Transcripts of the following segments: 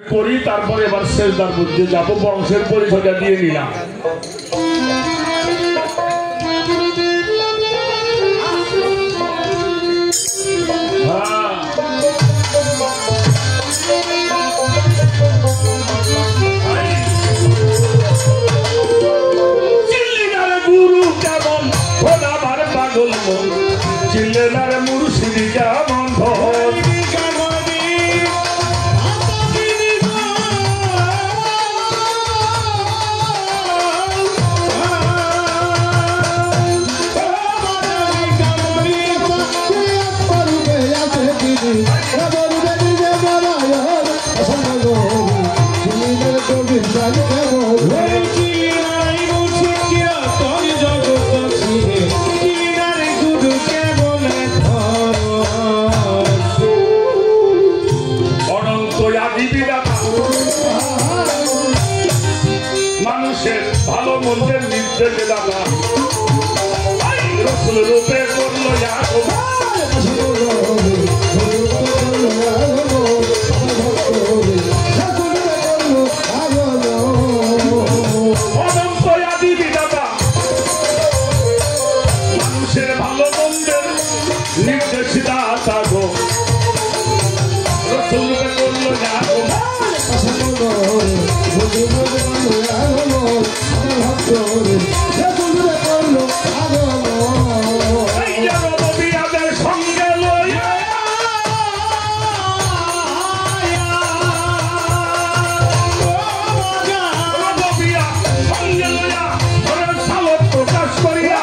করি তারপরে এবার সেজদার মধ্যে যাব বংশের পরিচয়টা দিয়ে নিলাম গুরু কেমন খোদাবার পাগল মন চিল্লার মুর্শিদ কেমন মানুষের ভালো মন্দের নির্দেশ দাদা রসুল রূপে করলো মানুষের ভালো মন্দের নির্দেশিতা থাকো রসুল রূপে করলো সঙ্গে লইয়া সালত প্রকাশ করিয়া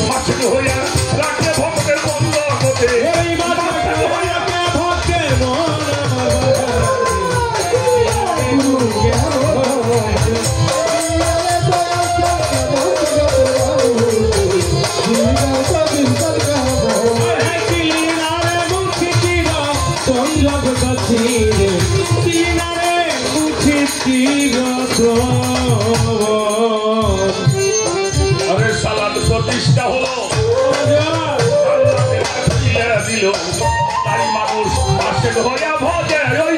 মাছের হইয়া রাখলে ভক্তের বন্ধ হতে প্রতিষ্ঠা হলো দিল তাই মানুষ পাশে হইয়া ভজে ওই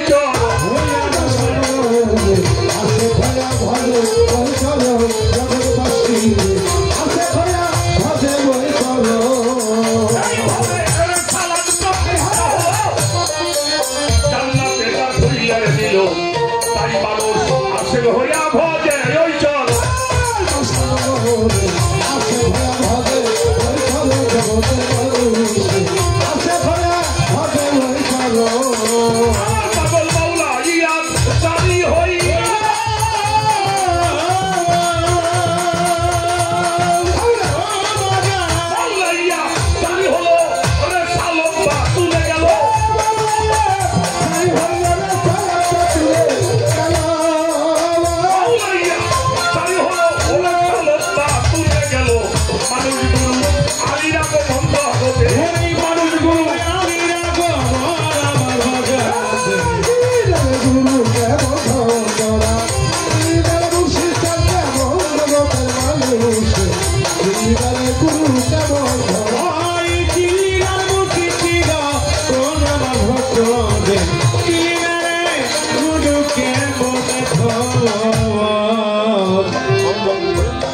দিল তাই মানুষ আসে হইয়া ভজে ওই চল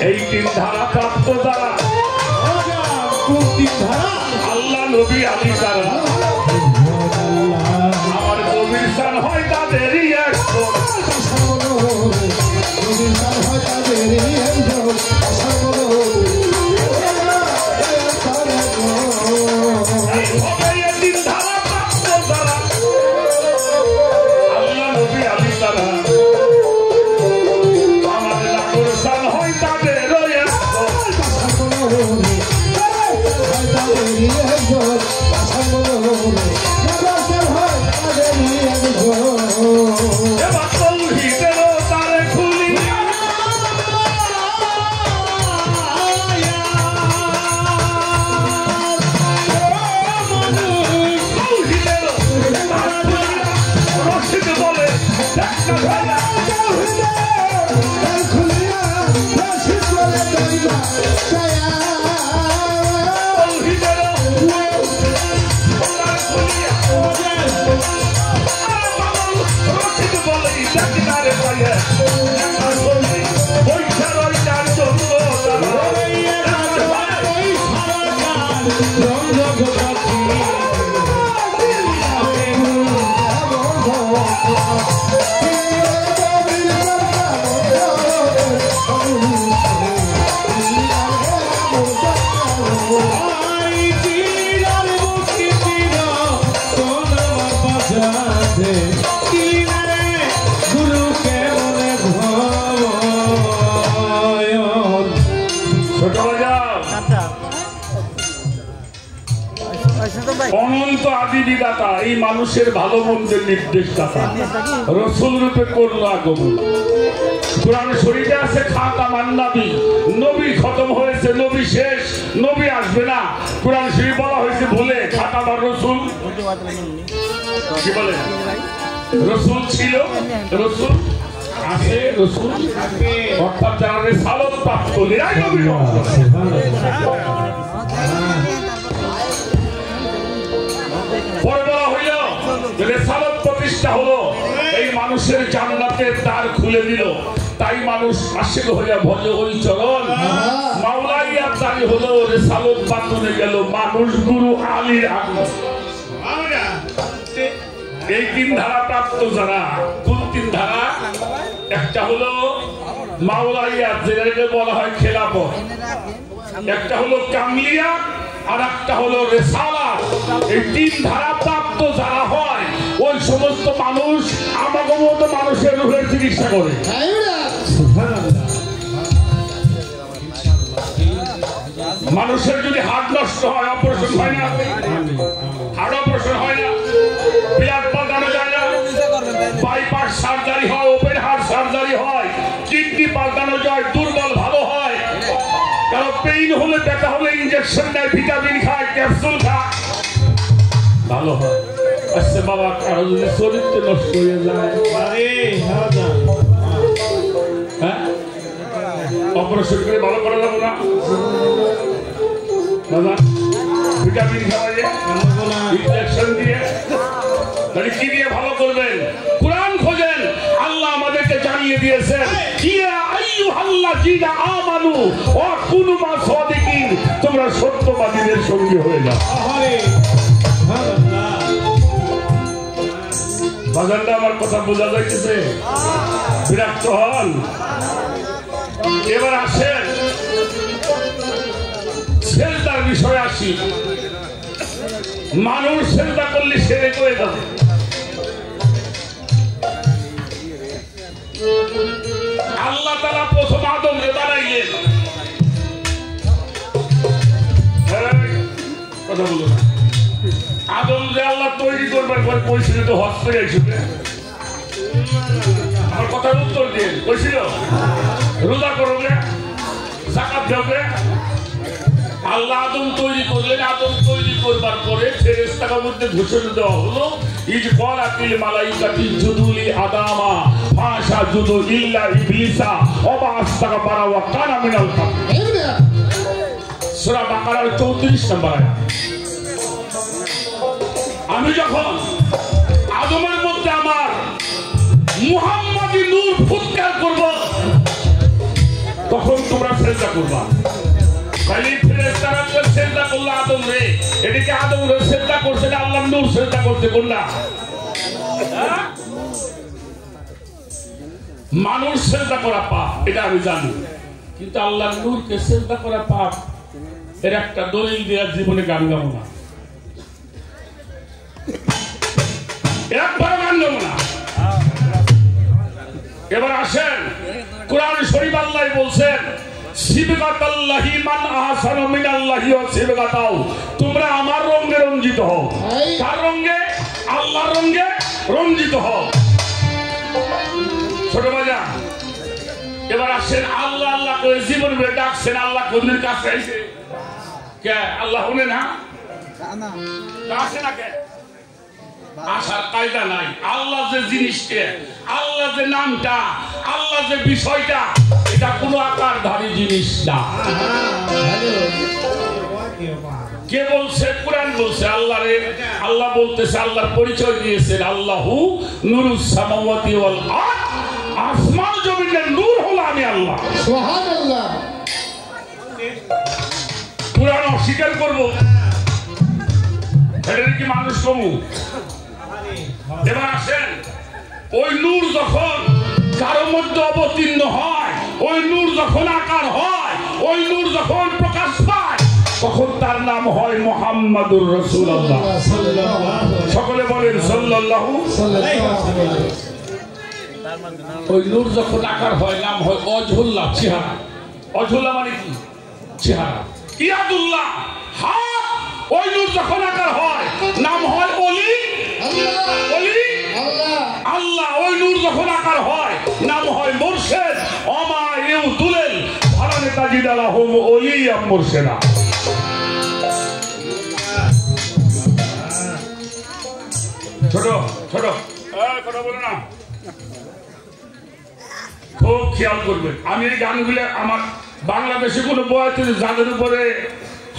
এই তিন ধারা প্রাপ্ত দ্বারা আল্লাহ নবী আলী তারা আমার কবির সান হয় তাদেরই তিন ধারা প্রাপ্ত দ্বারা আল্লাহ নবী আলী তারা আমার লাখর সান হয় তাদের অনন্ত আদি বিধাতা এই মানুষের ভালো মন্দের নির্দেশদাতা রসুল রূপে করল আগমন। কোরআন শরীফে আছে খাতামান নবী, নবী খতম হয়েছে, নবী শেষ, নবী আসবে না। কোরআন শরীফ বলা হয়েছে ভুলে খাতামান রসুল, কি বলে রসুল ছিল, রসুল আছে, রসুল অর্থাৎ যারা রিসালাত প্রাপ্ত এরাই নবী। পরে বলা হইল রিসালাত প্রতিষ্ঠা হলো, এই মানুষের জান্নাতের দ্বার খুলে দিল। তাই মানুষ আশিক হইয়া ভজ ওই চরণ, মাওলাইয়া দাঁড়ি হলো, রিসালাত বাতুনে গেল মানুষ গুরু আলীর আগমন। এই তিন ধারা প্রাপ্ত যারা, কোন তিন ধারা? একটা হলো মাওলাইয়া, যেটাকে বলা হয় খেলাফত, একটা হলো কামলিয়া, আর একটা হলো রিসালাত। এই তিন ধারা প্রাপ্ত যারা হয় ওই সমস্ত মানুষ আমাদের মতো মানুষের রূহের চিকিৎসা করে। মানুষের যদি হার্ট নষ্ট হয় অপারেশন হয় না, হার্ট অপারেশন হয় না, ব্লাড পাল্টানো যায় না, বাইপাস সার্জারি হয়, ওপেন হার্ট সার্জারি হয়, কিডনি পাল্টানো যায়, দুর্বল ভালো হয়। কারো পেইন হলে, ব্যথা হলে ইনজেকশন নেয়, ভিটামিন খায়, ক্যাপসুল খায়, ভালো হয়। আচ্ছা বাবা, কারো যদি চরিত্র নষ্ট হয়ে যায়, হ্যাঁ অপারেশন করে ভালো করা যাবে না দাদা? ভিটামিন খাওয়াইয়ে, ইনজেকশন দিয়ে, তাহলে কি দিয়ে ভালো করবেন? কোরআন খোঁজেন। আল্লাহ আমাদেরকে জানিয়ে দিয়েছেন, ইয়া আইয়ুহাল্লাযীনা আমানু ওয়া কুনু মা সাদিকিন, তোমরা সত্যবাদীদের সঙ্গী হয়ে যাও। বাজারটা আমার কথা বোঝা যাইতেছে? বিরক্ত হন? এবার আসেন সেজদার বিষয়ে আসি। মানুষ সেজদা করলে সেরে করে যাবে। আল্লাহ তাআলা প্রথম আদমকে বানাইলেন, কথা বলো না, আদম যে আল্লাহ তৈরি করবার পর কইছিল তো হস্ত যাইছিল, আমার কথার উত্তর দিন, কইছিল রোজা করবে, যাকাত দেবে। আল্লাহ আদম তৈরি করলেন, আদম তৈরি করবার পরে ফেরেশতাদের মধ্যে ঘোষণা দেওয়া হলো, ইজ ক্বালাতিল মালাইকাতু ইসজুদু লি আদামা ফাসাজুদু ইল্লা ইবলিসা ওয়া আস্তাগফারা ওয়া কানা মিনাল কাফিরিন। সূরা বাকারার 34 নম্বর আয়াত। আমি যখন আদমের মধ্যে আমার মুহাম্মাদি নূর ফুৎকার করব, তখন তোমরা সেজদা করবা। খালি ফেরেশতারা সেজদা করলো আদম রে, এদিকে আদম রে সেজদা করছে না, আল্লাহর নূর সেজদা করছে কোনটা? মানুষ সেজদা করা পাপ, এটা আমি জানি, কিন্তু আল্লাহর নূরকে সেজদা করা পাপ এর একটা দলিল দেওয়ার জীবনে গান গাবো না, একবার গান গাবো না। এবার আসেন কোরআন শরীফ আল্লাহ বলছেন, সিবগাতাল্লাহি মান আহসানু মিনাল্লাহি ওয়া সিবগাতাও, তোমরা আমার রঙে রঞ্জিত হও। কার রঙে? আল্লাহর রঙে রঞ্জিত হও। ছোট বাজার, এবার আসেন আল্লাহ আল্লাহ করে জীবন ভরে ডাকছেন, আল্লাহ কোনদিন কাছে আইছে? কে আল্লাহ শুনে না? কাছে না কে? আসার কায়দা নাই। আল্লাহ যে জিনিসটা, আল্লাহ যে নামটা, আল্লাহ যে বিষয়টা, এটা কোনো আকারধারী জিনিস না। কে বলছে? কোরআন বলছে। আল্লাহ রে, আল্লাহ বলতেছে, আল্লাহর পরিচয় দিয়েছেন, আল্লাহু নূরুস সামাওয়াতি ওয়াল আরদ, আসমান জমিনের নূর হলো আমি আল্লাহ। সুবহানাল্লাহ। কোরআন অস্বীকার করব, এটা কি মানুষ কমু? এবার আসেন, ওই নূর যখন কারো মধ্যে অবতীর্ণ হয়, ওই নূর যখন আকার হয়, ওই নূর যখন প্রকাশ পায়, তখন তার তার নাম হয় মুহাম্মাদুর রাসূলুল্লাহ। সকলে বলেন সাল্লাল্লাহু। ওই নূর যখন আকার হয় নাম হয় ওয়াজহুল্লাহ, চেহারা। ওয়াজহুল্লাহ মানে কি? চেহারা। ইয়াদুল্লাহ হাত, ওই নূর যখন আকার হয় নাম হয় ওলি। ওলি আল্লাহ। ওই নূর যখন আকার হয় নাম হয় মুর্শিদ। ওমা ইউদুলিল ফালান তাজিদ লাহুম ওলিয়া মুর্শিদা। ছোট ছোট কথা বলো না, খুব খেয়াল করবেন। আমি এই গানগুলো, আমার বাংলাদেশে কোনো বয়াতে যাদের উপরে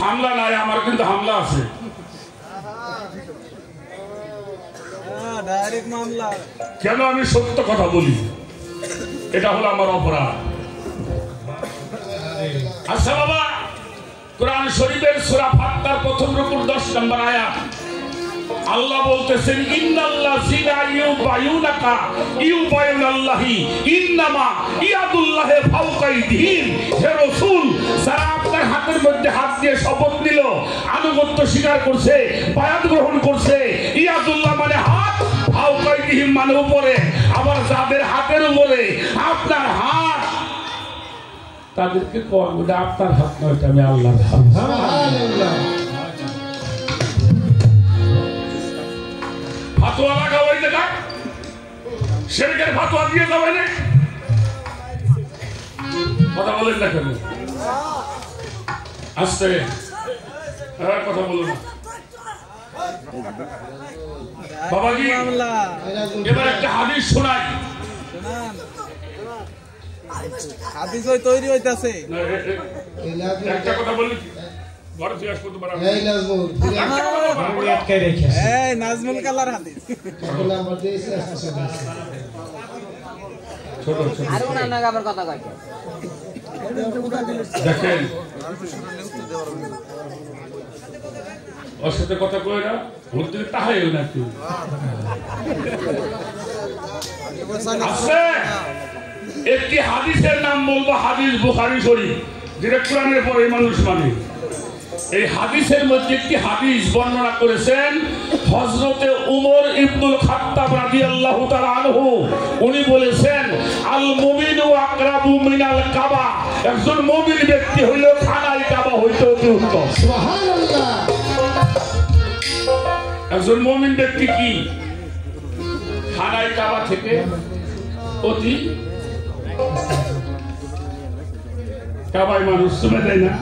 হামলা নাই, আমার কিন্তু হামলা আছে। কেন? আমি সত্য কথা বলি, এটা হলো আমার অপরাধ। আচ্ছা বাবা, কোরআন শরীফের সূরা ফাত্তার প্রথম রুকুর 10 নম্বর আয়াত আল্লাহ বলতেছেন ইন্নাল্লাযিনা ইউবায়ুনাকা ইউবায়ুনাল্লাহি ইন্নামা ইয়াদুল্লাহি ফাওকা আইদিহিম। হে রাসূল, যারা আপনার হাতের মধ্যে হাত দিয়ে শপথ নিল, আনুগত্য স্বীকার করছে, বায়াত গ্রহণ করছে, ইয়াদুল্লাহ মানে হাত, ফাওকা আইদিহিম মানে উপরে। আবার যাদের হাতের উপরে আপনার হাত, তাদেরকে করব না, আপনার হাত নয়, এটা আমি আল্লাহর হাত। সুবহানাল্লাহ। ফাতোয়া লাগাও, এই দেখা শিরকের ফাতোয়া দিয়ে যাবে না। কথা বলেন না কেন? আস্তে কথা বলুন না বাবাজি। এবার একটা হাদিস শোনাই। হাদিস ওই তৈরি হইতাছে। একটা কথা বলি, বড় জিজ্ঞাসা করতে পারো। এই নাজমুল কালার হাদিস। ছোট ছোট আর কোন না আবার কথা কয়। দেখেন, ওর সাথে কথা কয় না, ওর দিকে তাহাইও না কেউ। আছে একটি হাদিসের নাম বলবো, হাদিস বুখারী শরীফ, যেটা কোরআনের পরে মানুষ মানে। এই হাদিসের মধ্যে একটি হাদিস বর্ণনা করেছেন হযরতে উমর ইবনুল খাত্তাব রাদিয়াল্লাহু তাআলা আনহু। উনি বলেছেন আল মুমিনু আকরাবু মিনাল কাবা। একজন মুমিন ব্যক্তি হইল খানায় কাবা হইতে অতি উত্তম। সুবহানাল্লাহ। একজন মুমিন ব্যক্তি কি খানায় কাবা থেকে অতি, কাবায় মানুষ চুমে দেয় না,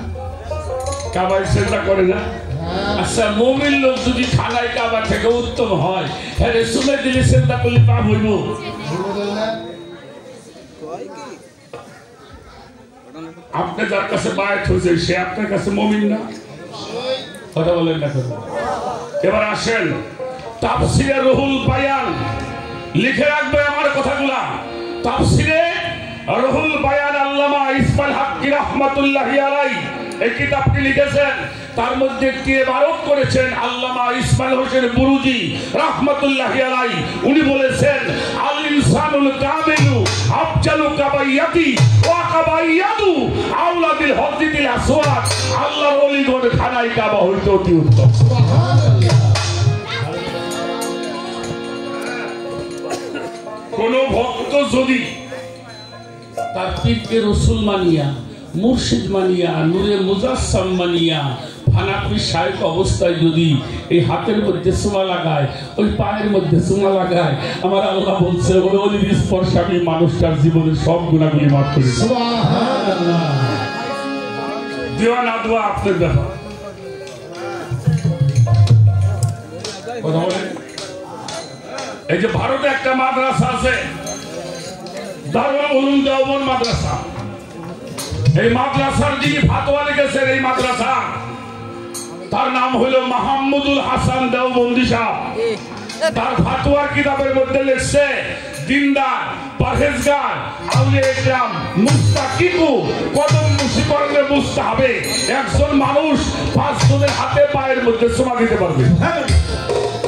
কাবায় সেজদা করে না। আচ্ছা, মুমিন লোক যদি খানায় কাবা থেকে উত্তম হয়, তাহলে চুমে দিলে সেজদা করলে পাপ হইব? আপনি যার কাছে বায়াত হয়েছে সে আপনার কাছে মুমিন না? কথা বলেন না কেন? এবার আসেন তাফসিরে রুহুল বায়ান, লিখে রাখবে আমার কথাগুলা। তাফসিরে রুহুল বায়ান আল্লামা ইসমাইল হাক্কি রাহমাতুল্লাহি আলাইহি এই কিতাবটি লিখেছেন। তার মধ্যে একটি ইবারত করেছেন আল্লামা ইসমাইল হোসেন বুরুজি রাহমাতুল্লাহি আলাইহি। উনি বলেছেন আল ইনসানুল কামিলু আফজালু কাবাইয়াতি ওয়া কাবাইয়াতু আওলাদিল হজ্জিল আসওয়াদ। আল্লাহর ওলিগণ খানায় কাবা হইতে অতি উত্তম। সুবহানাল্লাহ। কোন ভক্ত যদি তার পীরকে রাসূল মানিয়া, মুর্শিদ মানিয়া, নূরে মুজাসসাম মানিয়া, ফানাফি শাইখ অবস্থায় যদি এই হাতের মধ্যে চুমা লাগায়, ওই পায়ের মধ্যে চুমা লাগায়, আমার আল্লাহ বলছে ওই অলির স্পর্শে আমি মানুষটার জীবনের সব গুনাহগুলি মাফ করে দিই। সুবহানাল্লাহ। দেওয়া না দেওয়া আপনার ব্যাপার। কথা বলেন। এই যে ভারতে একটা মাদ্রাসা আছে, দারুল উলুম দেওবন্দ মাদ্রাসা। এই মাদ্রাসার যিনি ফাতোয়া লিখেছেন এই মাদ্রাসা, তার নাম হলো মাহমুদুল হাসান দেওবন্দি সাহেব। তার ফাতোয়ার কিতাবের মধ্যে লিখছে দিনদার, পরহেজগার, আউলিয়া ইকরাম, মুস্তাকিবু কদম মুসি করলে মুস্তাহাবে। একজন মানুষ 5 জনের হাতে পায়ের মধ্যে চুমা দিতে পারবে।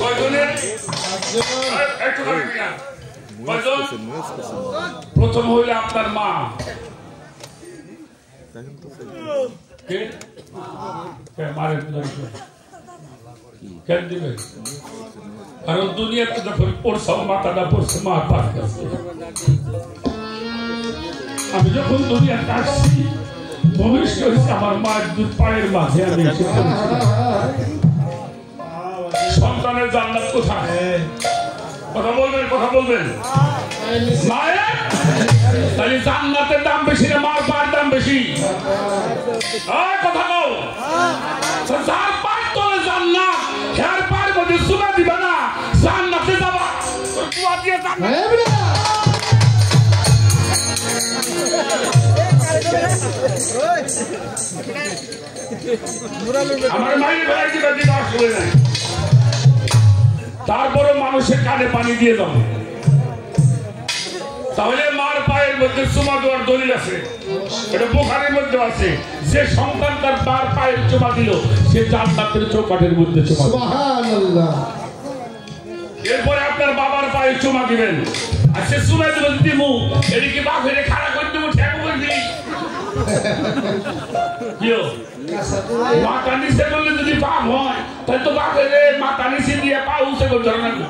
কয়জনের? একটু করে কিনা প্রথম হইলে আপনার মা, কে মারে কেন দিবে? কারণ দুনিয়াতে যখন পড়ছাও মাথাটা পড়ছে মা পার কাছে। আমি যখন দুনিয়াতে আসছি ভবিষ্যৎ হয়েছে আমার মায়ের দুধ পায়ের মাঝে আমি এসে সন্তানের জান্নাত কোথায়? কথা বলবেন কথা বলবেন। মায়ের তাহলে জান্নাতের দাম বেশি না মার পায়ের দাম বেশি? কথা বল। যার পায়ের তলে জান্নাত যার পায়ের মধ্যে সুনা দিবা না জান্নাতে যাবা কুয়া দিয়ে আমার মায়ের বেলায় দিবা দিবা আসলে নাই। তারপরে মানুষের কানে পানি দিয়ে দাও। তাহলে মার পায়ের মধ্যে চুমা দেওয়ার দলিল আছে, এটা বুখারীর মধ্যে আছে। যে সন্তান তার মার পায়ের চুমা দিল সে জান্নাতের চৌকাঠের মধ্যে চুমা দিল। সুবহানাল্লাহ। এরপরে আপনার বাবার পায়ে চুমা দিবেন। আর সে চুমা দিল দিমু এর কি বাপের খাড়া করে দেবো ঠেকু করে দিই মাথা নিচে করলে যদি পাপ হয় তাহলে তো বাপের মাথা নিচে দিয়ে পা উঁচে করতে হবে না।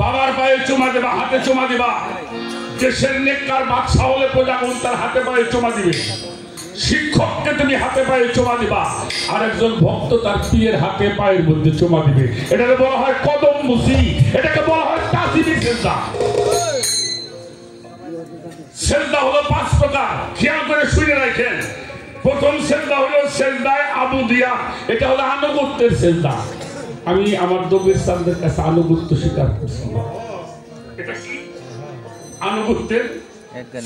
বাবার পায়ে চুমা দেবা, হাতে চুমা দিবা। দেশের নেককার বাদশা হলে প্রজাগণ তার হাতে পায়ে চুমা দিবে। শিক্ষককে তুমি হাতে পায়ে চুমা দিবা, আর একজন ভক্ত তার পীরের হাতে পায়ের মধ্যে চুমা দিবে। এটাকে বলা হয় কদম মুসি, এটাকে বলা হয় তাজিমি সেজদা। সেজদা হলো 5 প্রকার, খেয়াল করে শুনে রাখেন। প্রথম সেজদা হলো সেজদায়ে আবুদিয়া, এটা হলো আনুগত্যের সেজদা। আমি আমার দবির সামনের কাছে আনুগত্য স্বীকার করছি, এটা কি আনুগত্যের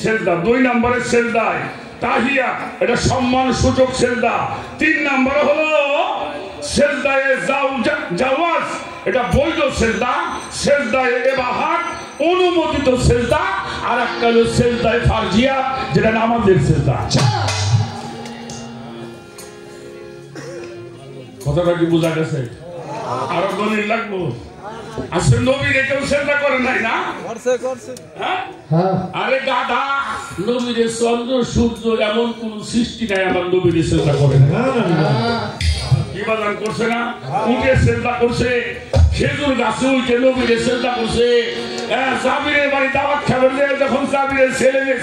সেজদা। 2 নম্বরের সেজদায় তাহিয়া, এটা সম্মান সূচক সেজদা। 3 নম্বরে হলো সেজদায়ে জাওয়াজ, এটা বৈধ সেজদা। সেজদায়ে ইবাহাত, অনুমোদিত সেজদা। আর একটা হলো সেজদায়ে ফারজিয়া, যেটা নামাজের সেজদা। কথাটা কি বোঝা গেছে? আরো দলিল লাগবো? আসলে নবীরে কেউ সেজদা করে নাই না? আরে গাধা, নবীরে চন্দ্র সূর্য এমন কোন সৃষ্টি নাই আমার নবীরে সেজদা করে না। কি বাজান করছে না? উঠে সেজদা করছে, খেজুর গাছে উঠে নবীরে সেজদা করছে। জাবিরের বাড়ি দাওয়াত খাবেন, যখন জাবিরের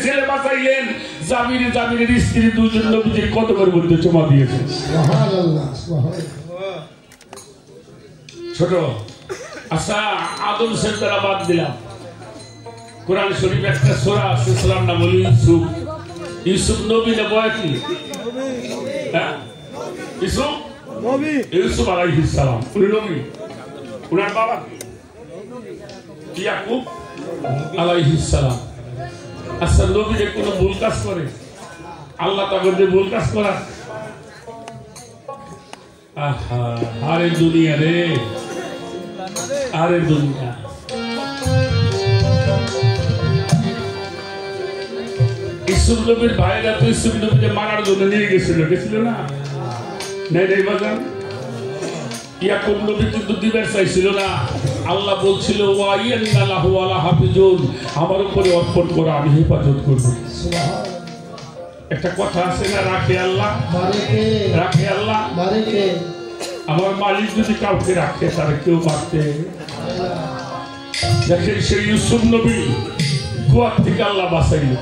ছেলে বাঁচাইলেন, জাবিরের স্ত্রী 2 জন নবীজির কদমের মধ্যে চুমা দিয়েছে। ছোট আচ্ছা, আদম সেজদারা বাদ দিলাম। কোরআন শরীফ একটা সূরা আছে, সূরার নাম হলো ইউসুফ। ইউসুফ নবী না বয়াতি? ইউসুফ আলাইহিস সালাম উনি নবী। উনার বাবা ইয়াকুব আলাইহিস সালাম। আচ্ছা, নবী যে কোনো ভুল কাজ করে আল্লাহ তাকে ভুল কাজ করা? আহা, আরে দুনিয়া রে, আরে দুনিয়া। ইউসুফ নবীর ভাইরা তো ইউসুফ নবীকে মারার জন্য নিয়ে গেছিল না? নাই বাজান। ইয়াকুব নবী কিন্তু দিবার চাইছিল না। আল্লাহ বলছিল ওয়াইয়ান্না লাহু আলা হাফিজুন, আমার উপরে অর্পণ করো, আমি হেফাজত করব। একটা কথা আছে না, রাখে আল্লাহ রাখে আল্লাহ। আমার মালিক যদি কাউকে রাখে তারা কেউ মারতে। দেখেন সেই ইউসুফ নবী কুয়ার থেকে আল্লাহ বাঁচাইল।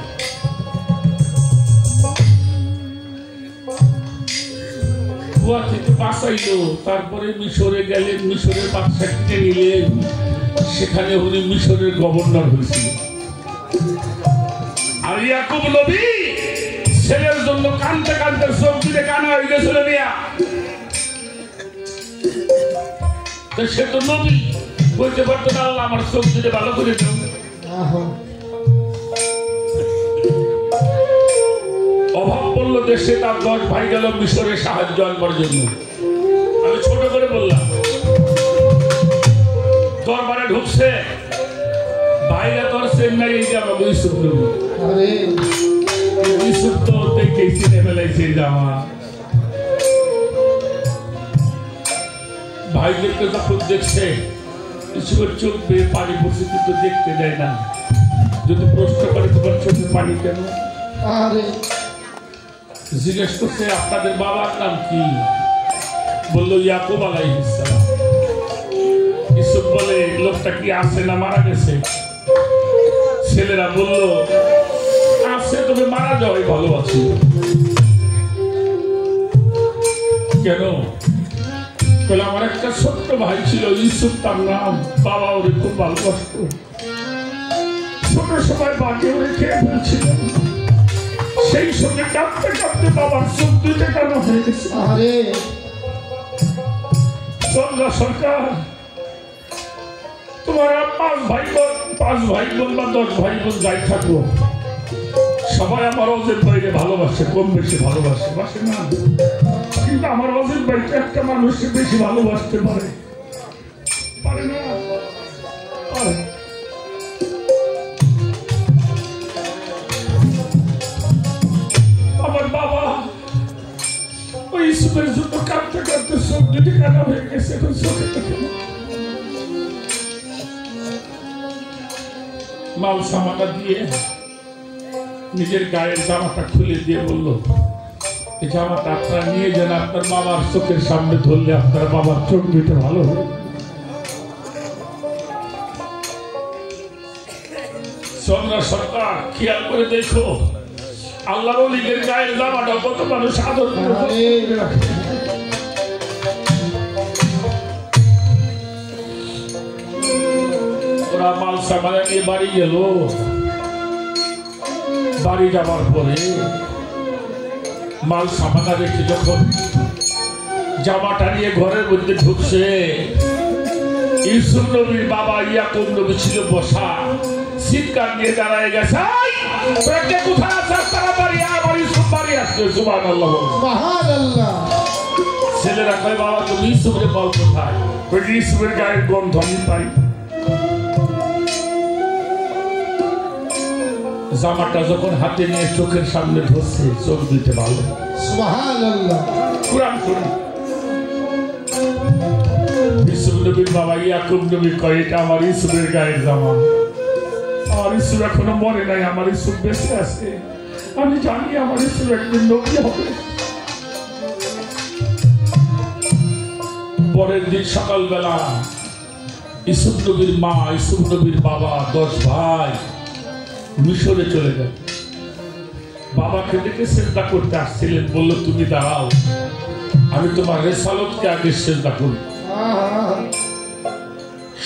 কুয়া থেকে বাঁচাইলো, তারপরে মিশরে গেলেন, মিশরের বাদশাকে নিলেন। সেখানে উনি মিশরের গভর্নর হয়েছিল। আর ইয়াকুব নবী ছেলের জন্য কানতে কানতে চোখ দিতে কানা হয়ে গেছিল মিয়া। সে তো নবী, বলতে পারতো না আল্লাহ আমার চোখ দিতে ভালো করে দেব। অভাব পড়লো দেশে, তার 10 ভাই গেল মিশরে সাহায্য আনবার জন্য। আমি ছোট করে বললাম, দরবারে ঢুকছে ভাইরা, তোর চেন্নাই যাবো ইউসুফ নবী। ইউসুফ তো দেখে চিনে ফেলাইছে জামা। ভাইদেরকে যখন দেখছে ইউসুফের চোখ বেয়ে পানি পড়ছে, কিন্তু দেখতে দেয় না। যদি প্রশ্ন করে তোমার চোখে পানি কেন, আরে জিজ্ঞেস করছে আপনাদের বাবার নাম কি? বললো ইয়াকুব আলাইহিস সালাম। ইউসুফ বলে লোকটা কি আছে না মারা গেছে? ছেলেরা বলল আছে, তবে মারা যাওয়াই ভালো আছে। কেন? বলে আমার একটা ছোট্ট ভাই ছিল ইউসুফ তার নাম, বাবা ওরে খুব ভালোবাসত, ছোট সময় বাকি ওরে খেয়ে ফেলছিলেন, সেই সঙ্গে কাঁদতে কাঁদতে বাবার চোখ দুইটা কেন হয়ে গেছে। আরে চন্দ্রা সরকার, তোমার 5 ভাই বোন বা 10 ভাই বোন যাই থাকো, সবাই আমার অজিত ভাইকে ভালোবাসে, কম বেশি ভালোবাসে, বাসে না? কিন্তু আমার অজিত ভাইকে একটা মানুষকে বেশি ভালোবাসতে পারে না? পারে। আমার বাবা ওই ইসুফের জন্য কাঁদতে কাঁদতে চোখ দুটি কানা হয়ে গেছে, চোখে দেখে না। মাল সামাটা দিয়ে নিজের গায়ের জামাটা খুলে দিয়ে বলল, এই জামাটা আপনারা নিয়ে যান, আপনার বাবার চোখের সামনে ধরলে আপনার বাবার চোখ দুটো ভালো হবে। চন্দ্রা সরকার, খেয়াল করে দেখো আল্লাহর ওলিদের গায়ের জামাটা কত মানুষ আদর করে। ওরা মাল সামানা নিয়ে বাড়ি গেল। বাড়ি যাবার পরে মাল সামানা রেখে যখন জামাটা নিয়ে ঘরের মধ্যে ঢুকছে, ইউসুফ নবীর বাবা ইয়াকুব নবী ছিল বসা, চিৎকার নিয়ে দাঁড়ায় গেছে, কোথায় আছিস? তাড়াতাড়ি আমার ইউসুফ বাড়ি আসছে। সুবহানাল্লাহ, সুবহানাল্লাহ। ছেলেরা কয় বাবা তুমি ইউসুফের বল কোথায়? ইউসুফের গায়ের গন্ধ আমি পাই। জামাটা যখন হাতে নিয়ে চোখের সামনে ধরছে, চোখ দিতে ভালো। সুবহানাল্লাহ। কুরআন শুনুন। ইউসুফ নবীর বাবা ইয়াকুব নবী কয় এটা আমার ইউসুফের গায়ের জামা। আমার ইউসুফ এখনো মরে নাই, আমার ইউসুফ বেঁচে আছে। আমি জানি আমার ইউসুফ একদিন নবী হবে। পরের দিন সকালবেলা ইউসুফ নবীর মা, ইউসুফ নবীর বাবা 10 ভাই মিশরে চলে যায়। বাবাকে দেখে সেজদা করতে আসছিলেন, বললো তুমি দাঁড়াও, আমি তোমার রেসালতকে আগে সেজদা করি।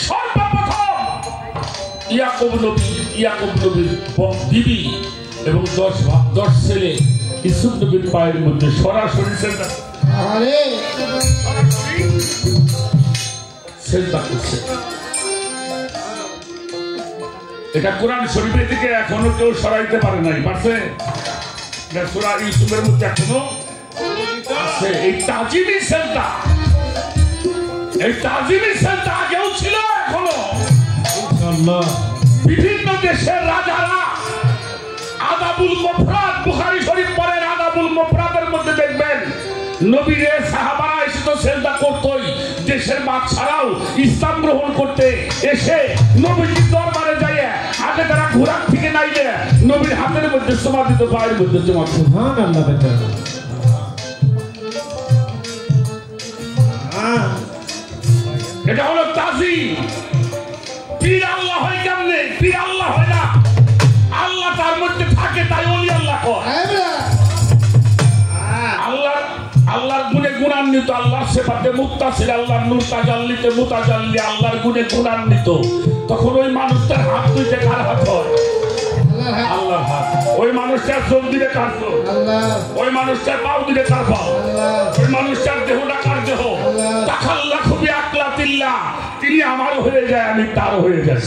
সর্বপ্রথম ইয়াকুব নবীর বিবি এবং 10 ছেলে ইউসুফ নবীর পায়ের মধ্যে সরাসরি সেজদা করছে। এটা কোরআন শরীফের দিকে এখনো কেউ সরাইতে পারে নাই, পারছে? সূরা ইউসুফের মধ্যে এখনো আছে এই তাজিমি সেজদা। এই তাজিমি সেজদা আগেও ছিল, এখনো ইনশাআল্লাহ। বিভিন্ন দেশের রাজারা আদাবুল মুফরাদ, বুখারী শরীফ পড়েন, আদাবুল মুফরাদের মধ্যে দেখবেন নবীরে সাহাবারা এসে তো সেজদা করতই। দেশের বাদশারাও ইসলাম গ্রহণ করতে এসে নবীজির দরবারে যায়, আগে তারা ঘোড়ার থেকে নাইলে নবীর হাতের মধ্যে চুমা দিত, পায়ের মধ্যে চুমা দিত। সুবহানাল্লাহ। এটা হলো তাজিম। পীর আল্লাহ হয় কেমনে? পীর আল্লাহ হয় না, আল্লাহ তার মধ্যে থাকে, তাই ওলি আল্লাহ কয়। আল্লাহর গুণে গুণান্বিত, আল্লাহর সেবাতে মুত্তাসির, আল্লাহর নূর তাজাল্লিতে মুতাজাল্লি, আল্লাহর গুণে গুণান্বিত। তখন ওই মানুষটার হাত দুইটা কার হাত হয়? আল্লাহর হাত। ওই মানুষটার চোখ দিলে কার চোখ? ওই মানুষটার পাও দিলে কার পাও? ওই মানুষটার দেহটা কার দেহ? তাখাল্লা খুবই আকলাতিল্লাহ, তিনি আমার হয়ে যায়, আমি তার হয়ে যাই।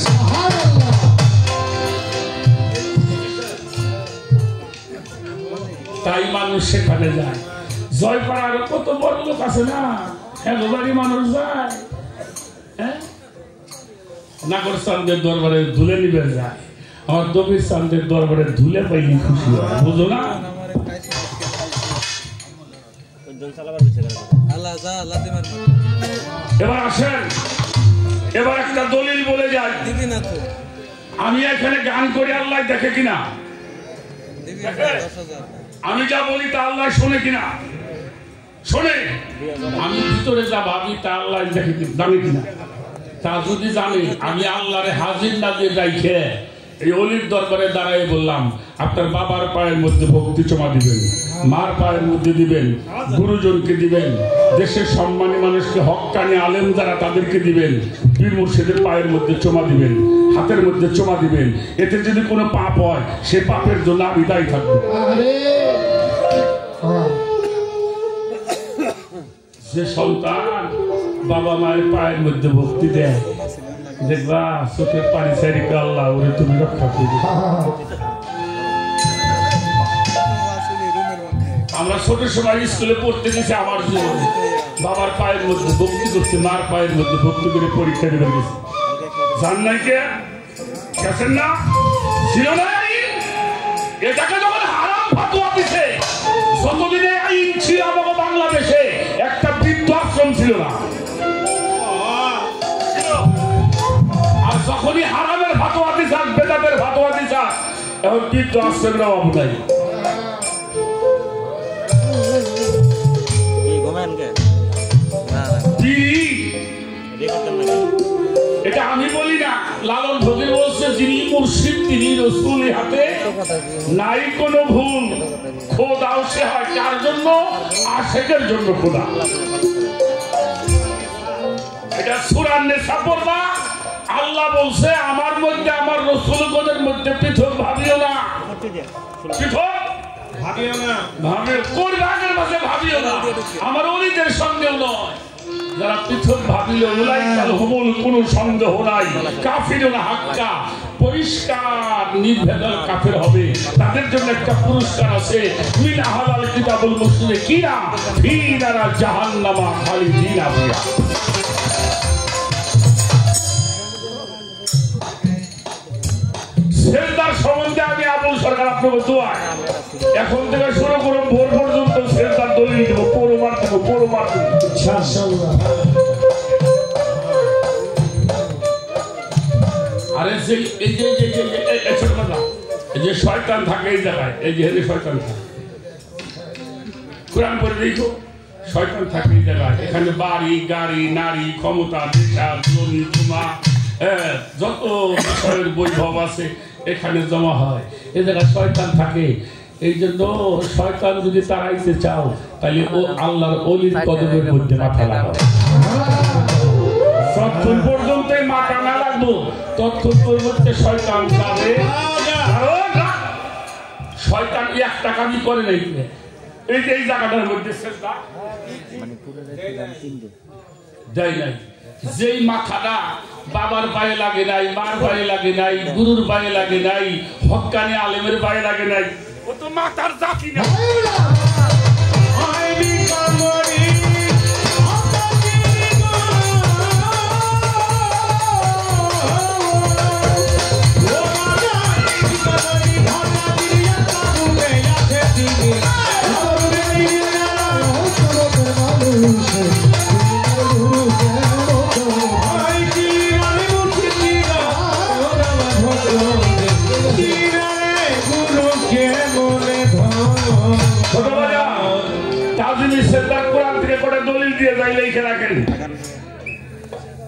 তাই মানুষ সেখানে যায়। জয়পাড়ার কত বড় লোক আছে না, এতবারই মানুষ যায়। নাগর চাঁদের দরবারে ধুলে নিবে যায়, আমার দবির চাঁদের দরবারে ধুলে পাইনি খুশি হয়, বুঝো না? এবার আসেন, এবার একটা দলিল বলে যায়। আমি এখানে গান করি, আল্লাহ দেখে কিনা? আমি যা বলি তা আল্লাহ শোনে কিনা? শোনে। আমি ভিতরে যা ভাবি তা আল্লাহ জানে কিনা? তা যদি জানে, আমি আল্লাহরে হাজির নাজির রাইখে এই অলির দরবারে দাঁড়াই বললাম, আপনার বাবার পায়ের মধ্যে ভক্তি জমা দিবেন, মার পায়ের মধ্যে দিবেন, গুরুজনকে দিবেন, দেশের সম্মানী মানুষকে, হক্কানি আলেম যারা তাদেরকে দিবেন, পীর মুর্শিদের পায়ের মধ্যে চমা দিবেন, হাতের মধ্যে চমা দিবেন। এতে যদি কোনো পাপ হয়, সে পাপের জন্য আমি দায়ী থাকবো। যে সন্তান বাবা মায়ের পায়ের মধ্যে ভক্তি দেয়, দেখবা চোখের পানি চারিকে আল্লাহ ওরে তুমি রক্ষা করবে। আমরা ছোট সময় স্কুলে পড়তে গেছি, আমার জীবনে বাবার পায়ের মধ্যে ভক্তি করছে, মার পায়ের মধ্যে ভক্তি করে পরীক্ষা দিতে গেছি। জান নাই কে গেছেন না? ছিল না এটাকে যখন হারাম ফাতুয়া দিছে, যতদিনে আইন ছিল আমাকে বাংলাদেশে একটা বৃদ্ধাশ্রম ছিল না। আর যখনই হারামের ফাতুয়া দিছাস, বেদাতের ফাতুয়া দিছাস, এখন বৃদ্ধাশ্রমের অভাব নাই। এটা আমি বলি না, লালন ফকির বলছে, যিনি মুর্শিদ তিনি রসুল হাতে নাই কোনো ভুল, খোদাও সে হয় কার জন্য? আশেকের জন্য খোদা। এটা সূরা নিসা পড়বা, আল্লাহ বলছে আমার মধ্যে, আমার রসুলগণের মধ্যে পৃথক ভাবিও না, পৃথক ভাবিও না, কোরবানের মাঝে ভাবিও না, আমার ওলিদের সঙ্গেও নয়। যারা পৃথক ভাবিল উলাইকাল হুমুল, কোনো সন্দেহ নাই কাফিরুন হাক্কা, পরিষ্কার নির্ভেজাল কাফের হবে। তাদের জন্য একটা পুরস্কার আছে, মিন আহলাল কিতাবুল মুশরিকিনা ফী নারা জাহান্নামা খালিদিনা ফিহা। সেজদার সম্বন্ধে আমি আবুল সরকার আপনাকে দোয়া, এখন থেকে শুরু করুন ভোর পর্যন্ত সেজদার দলিল দেবো, পরমার দেবো, পরমার দেবো। আরে এই যে শয়তান থাকে এই জায়গায়, এই যে শয়তান থাকে, কোরআন করে দেখো, শয়তান থাকে এই জায়গায়। এখানে বাড়ি গাড়ি নারী ক্ষমতা দেশা জমি জমা যত বিষয়ের বৈভব আছে এখানে জমা হয়, এই জায়গায় শয়তান থাকে। এই জন্য শয়তান যদি তাড়াইতে চাও, তাহলে ও আল্লাহর ওলির কদমের মধ্যে মাথা লাগাও। যতক্ষণ পর্যন্ত মাথা না লাগবো ততক্ষণ পর্যন্ত শয়তান যাবে। কারণ শয়তান একটা কাজই করে নাই, এই যে এই জায়গাটার মধ্যে সেজদা দেয় নাই। যেই মাথাটা বাবার পায়ে লাগে নাই, মার পায়ে লাগে নাই, গুরুর পায়ে লাগে নাই, হক্কানি আলেমের পায়ে লাগে নাই, ও তো মাথার জাতি না।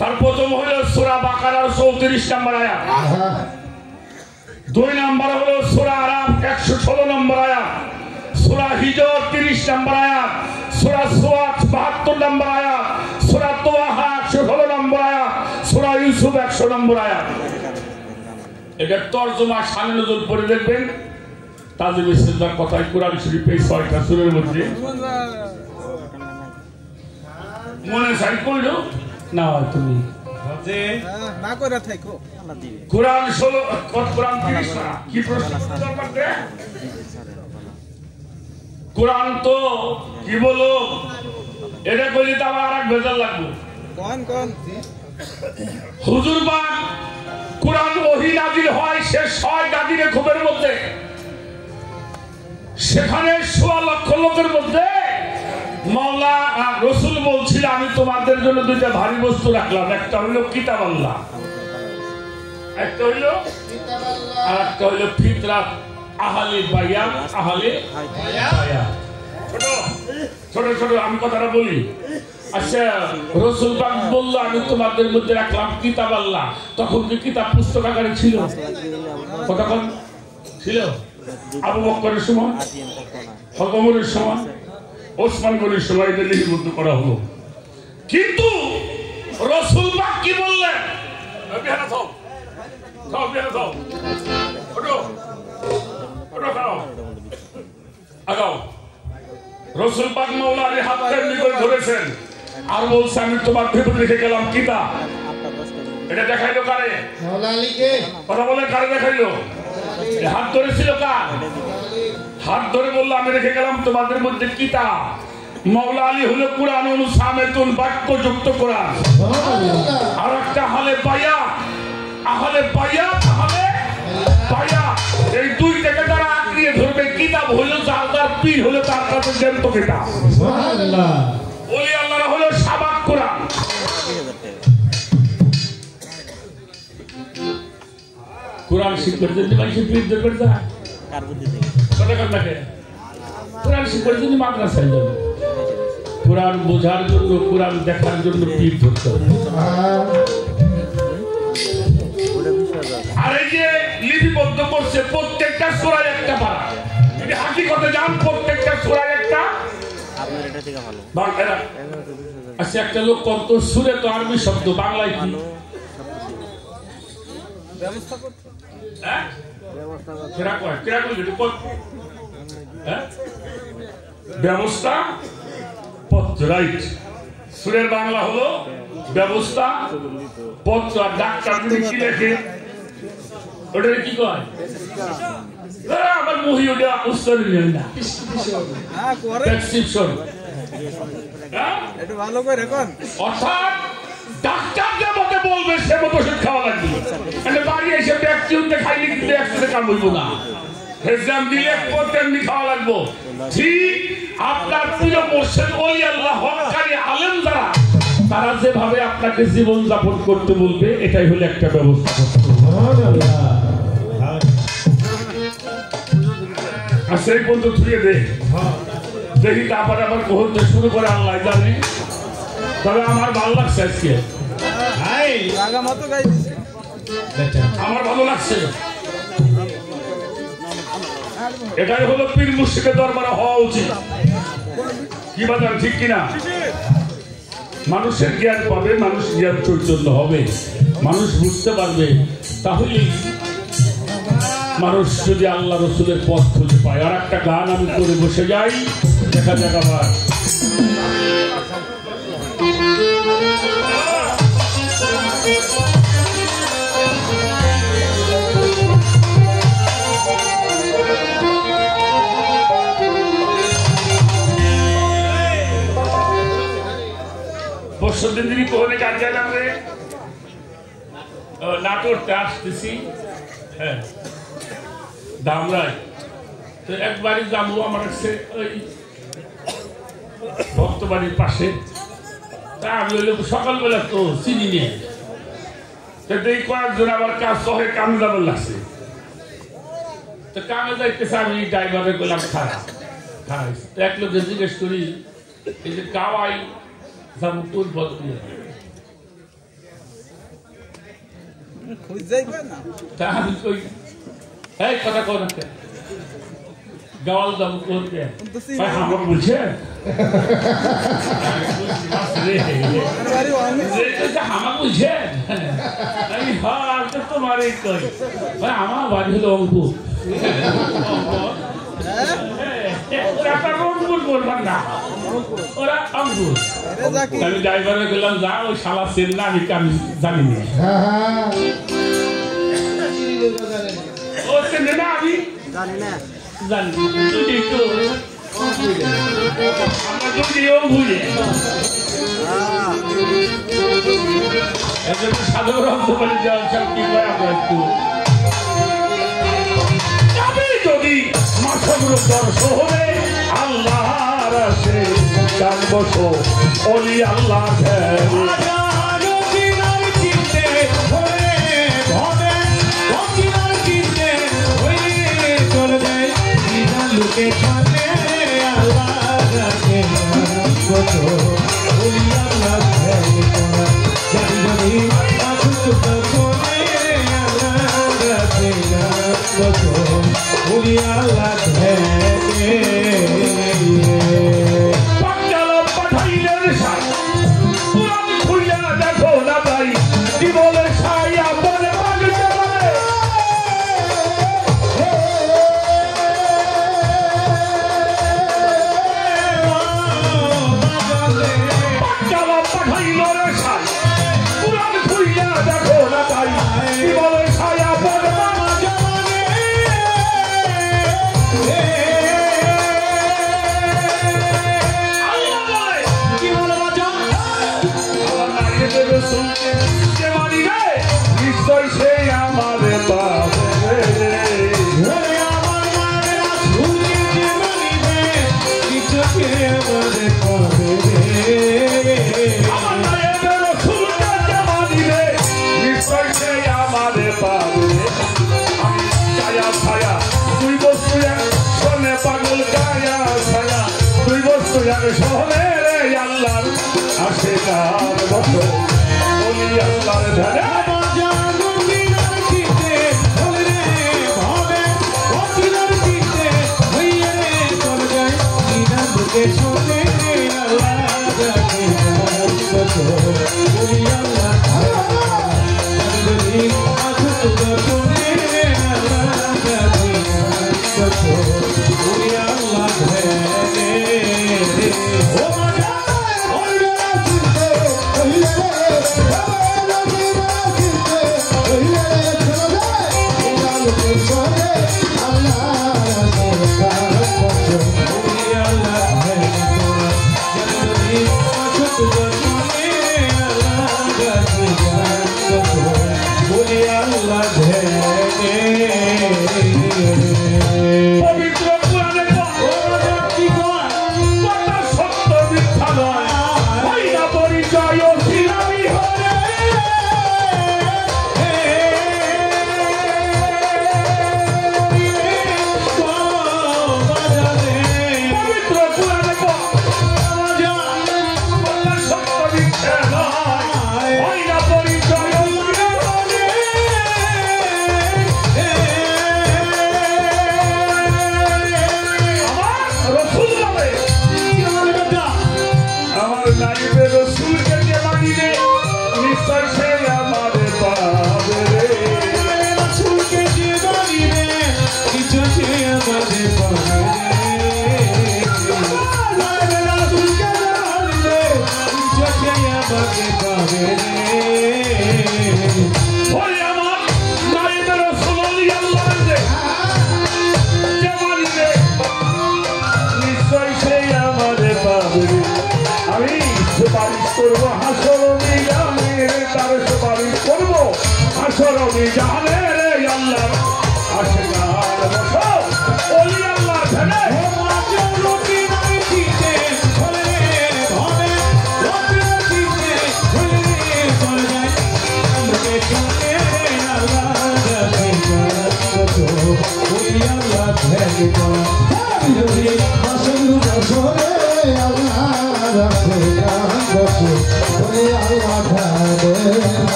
তার প্রথম হলো সূরা বাকারার 34 নম্বর আয়াত, 2 নম্বর হলো সূরা আরাফ 116 নম্বর আয়াত, সূরা হিজর 30 নম্বর আয়াত, সূরা সুয়াদ 72 নম্বর আয়াত, সূরা তোহা 116 নম্বর আয়াত, সূরা ইউসুফ 100 নম্বর আয়াত। এটা তরজমা শানে নজুল পড়ে দেখবেন। তাজিমে সিজদার কথায় কোরআন শরীফ এই 6টা সূরার মধ্যে মনে চাই কইলো না হয় তুমি না করে থাকো। কোরআন 16 কোরআন 30 না কি প্রশ্ন করতে? কোরআন তো কি বলো, এটা কইলে তো আবার আরেক ভেজাল লাগবে। কোন হুজুর পাক কোরআন ওহী নাযিল হয় সে 6টা দিনে খুবের মধ্যে, সেখানে 1.25 লক্ষ লোকের মধ্যে মাওলা রাসূল বলছিল, আমি তোমাদের জন্য 2টা ভারী বস্তু রাখলাম, একটা হলো কিতাব আল্লাহ, একটা হলো কিতাব আল্লাহ, আর একটা হলো ফিতরাত আহলে বায়াত আহলে বায়াত। ছোট ছোট ছোট আমি কথাটা বলি। আচ্ছা, রাসূল পাক বলল আমি তোমাদের মধ্যে রাখলাম কিতাব আল্লাহ, তখন কি কিতাব পুস্তক আকারে ছিল? কতক্ষণ ছিল? আবু বকরের সময়, ওমরের সময়, ওসমান গনির সময় এটা লিপিবদ্ধ করা হলো। কিন্তু রাসূল পাক কি বললেন? বিহারা থাও খাও, বিহারা থাও, ওঠো ওঠো, খাও আগাও। রাসূল পাক মাওলা আলী হাতের নিকট ধরেছেন আর বলছে আমি তোমার ভেতরে রেখে গেলাম কিতাব। এটা দেখাইলো কারে? মাওলা আলীকে। কথা বলে কারে দেখাইলো? হাত ধরেছিল কার? হাত ধরে বললো আমি রেখে গেলাম তোমাদের মধ্যে কিতাব। মাওলা আলী হলো কুরআন অনুসামেতুন, বাক্যযুক্ত কোরআন। আর একটা আহলে বায়াত, আহলে বায়াত, আহলে বায়াত, এই দুইটাকে যারা আঁকড়িয়ে ধরবে কিতাব হলো যার যার পীর হলো তার কাছে জ্ঞাত কিতাব। সুবহানাল্লাহ। ওলি আল্লাহরা হলো সাবাক কোরআন। কোরআন শিক্ষার জন্য মানুষের পীর দরবার যায়, কার বুদ্ধি থেকে কথা কথা থাকে। কোরআন শিক্ষার জন্য মাদ্রাসায় যাবে, কোরআন বোঝার জন্য, কোরআন দেখার জন্য পীর ধরতে হবে। আর এই যে লিপিবদ্ধ করছে প্রত্যেকটা সূরায় একটা পারা, যদি হাকিকতে যান প্রত্যেকটা সূরায় একটা আপনার এটা থেকে ভালো বাংলা। আচ্ছা, একটা লোক কত সুরে তো আরবি শব্দ, বাংলায় কি? ব্যবস্থা করতে হ্যাঁ? কেরা কয়? কেরা কইলে তো কয়? হ্যাঁ? ব্যবস্থা পত্র, রাইট। সুরের বাংলা হলো ব্যবস্থা পত্র। আর ডাক্তার যদি কি লেখে ওটা কি কয়? আমার মহি ওটা উচ্চারণ না, হ্যাঁ করে প্রেসক্রিপশন। হ্যাঁ? একটু ভালো করে কোন অর্থাৎ ডাক্তার যে মতে বলবে সে মতো ওষুধ খাওয়া লাগবে। মানে বাড়ি এসে ব্যাকটিউতে খাইলে কিন্তু একসাথে কাম হইব না, হেজাম দিলে তেমনি খাওয়া লাগবো। ঠিক আপনার প্রিয় মুর্শিদ ওলি আল্লাহ হক্কানি আলেম যারা, তারা যেভাবে আপনাকে জীবন যাপন করতে বলবে এটাই হলো একটা ব্যবস্থা। সুবহানাল্লাহ। আর সেই পর্যন্ত ছুঁয়ে দে দেখি, তারপরে আবার কহতে শুরু করে আল্লাহ জানে। তবে আমার ভালো লাগছে আজকে, জায়গা মতো গাই দিছে আমার ভালো লাগছে। এটাই হলো পীর মুর্শিদের দরবারে হওয়া উচিত। কি বাজার ঠিক কিনা? মানুষের জ্ঞান পাবে, মানুষ জ্ঞান চৈতন্য হবে, মানুষ বুঝতে পারবে। তাহলেই মানুষ যদি আল্লাহ রসুলের পথ খুঁজে পায়। আর একটা গান আমি করে বসে যাই, দেখা যাক আবার। পরশুদিন দিনই কোহনে গান গাইলাম রে, নাটোরতে আসতেছি, হ্যাঁ দামরাই। তো একবারই যাবো, আমার কাছে ওই ভক্তবাড়ির পাশে। তা আমি হইলে সকালবেলা তো চিনি নিয়ে এই কয়েকজন আবার কাজ শহরে কামে যাবার লাগছে। তো কামে যাইতেছে, আমি ড্রাইভারে বললাম খারাপ খারাপ। তো এক লোককে জিজ্ঞেস করি, এই যে কাওয়াই যাবো কোন পথ দিয়ে? খুঁজ যাইবে না তা আমি কই, এই কথা কো না, গাওয়াল যাবো কোন দিয়ে? ভাই আমার বলছে বাড়ি আমি আমার বুঝে আমি হ্যাঁ তোমারই কই ভাই, আমার বাড়ি হলো অঙ্কুর। রংপুর বলবার না, ওরা অঙ্কুর। আমি ড্রাইভারে গেলাম, যা ওই শালা চেন না, আমি জানি না। ও চেনে না, আমি জানি না জানি। আমরা যদিও ভুলে সাধারণ রক্তপালি যাওয়ার সব কি করে আমরা একটু যদি মাসগ্র দর্শ হবে আল্লাহর আসে চার বছর অলি আল্লাহ চলে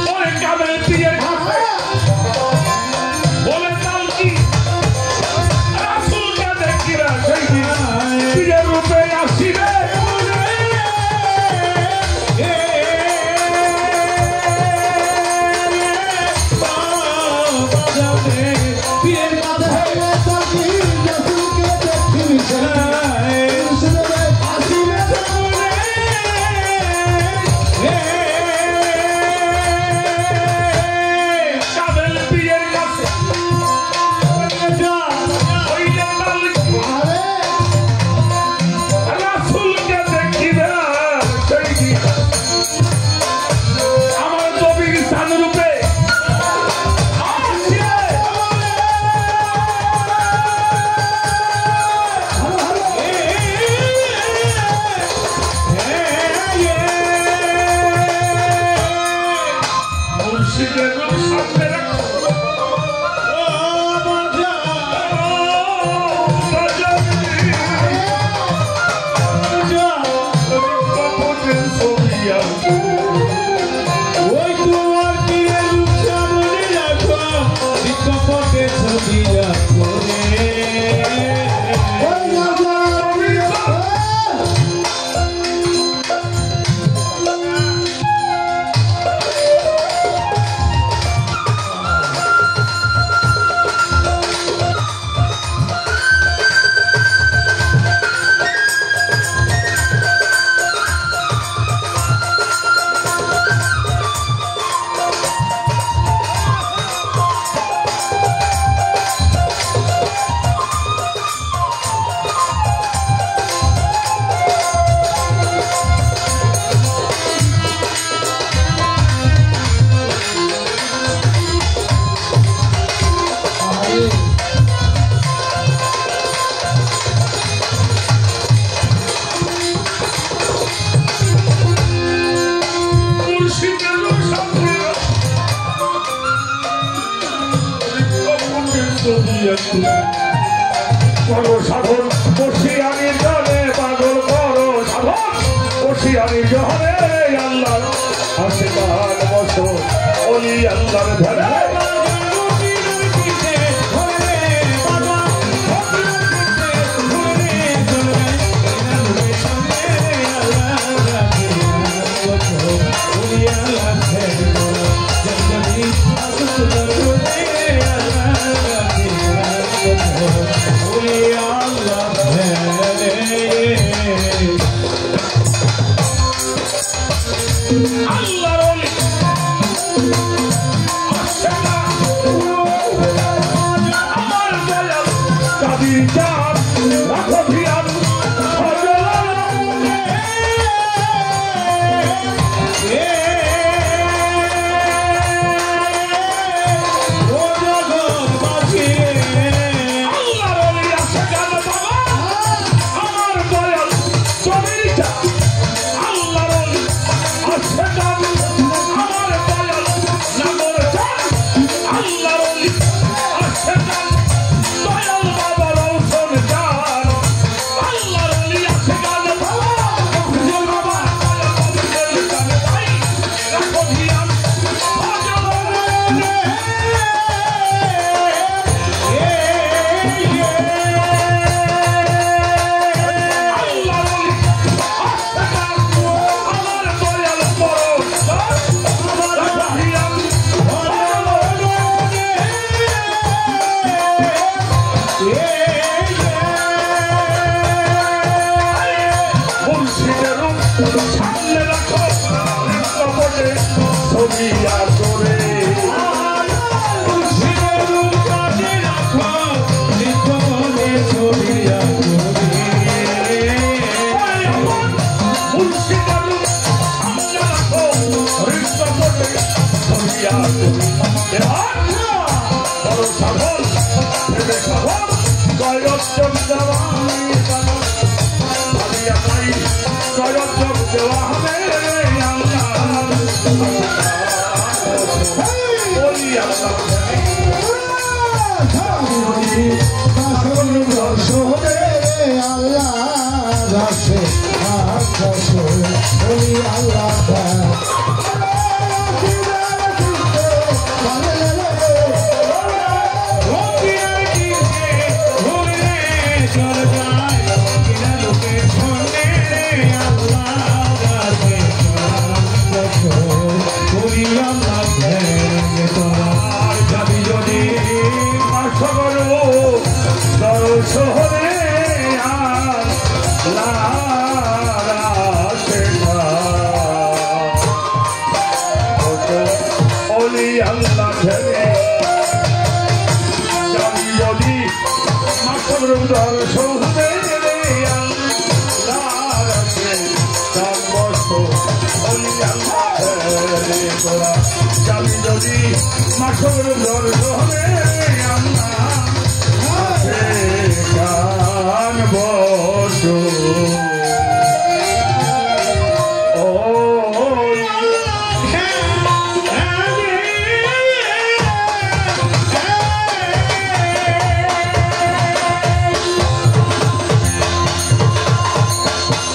বলে কামের বিয়ে বলে কাল কি করো সাধন বসিয়ানি জলে পাগল করো সাধন বসিয়ানি জলে আল্লাহ আশিকান বসো ওলি আল্লাহর ধরে গান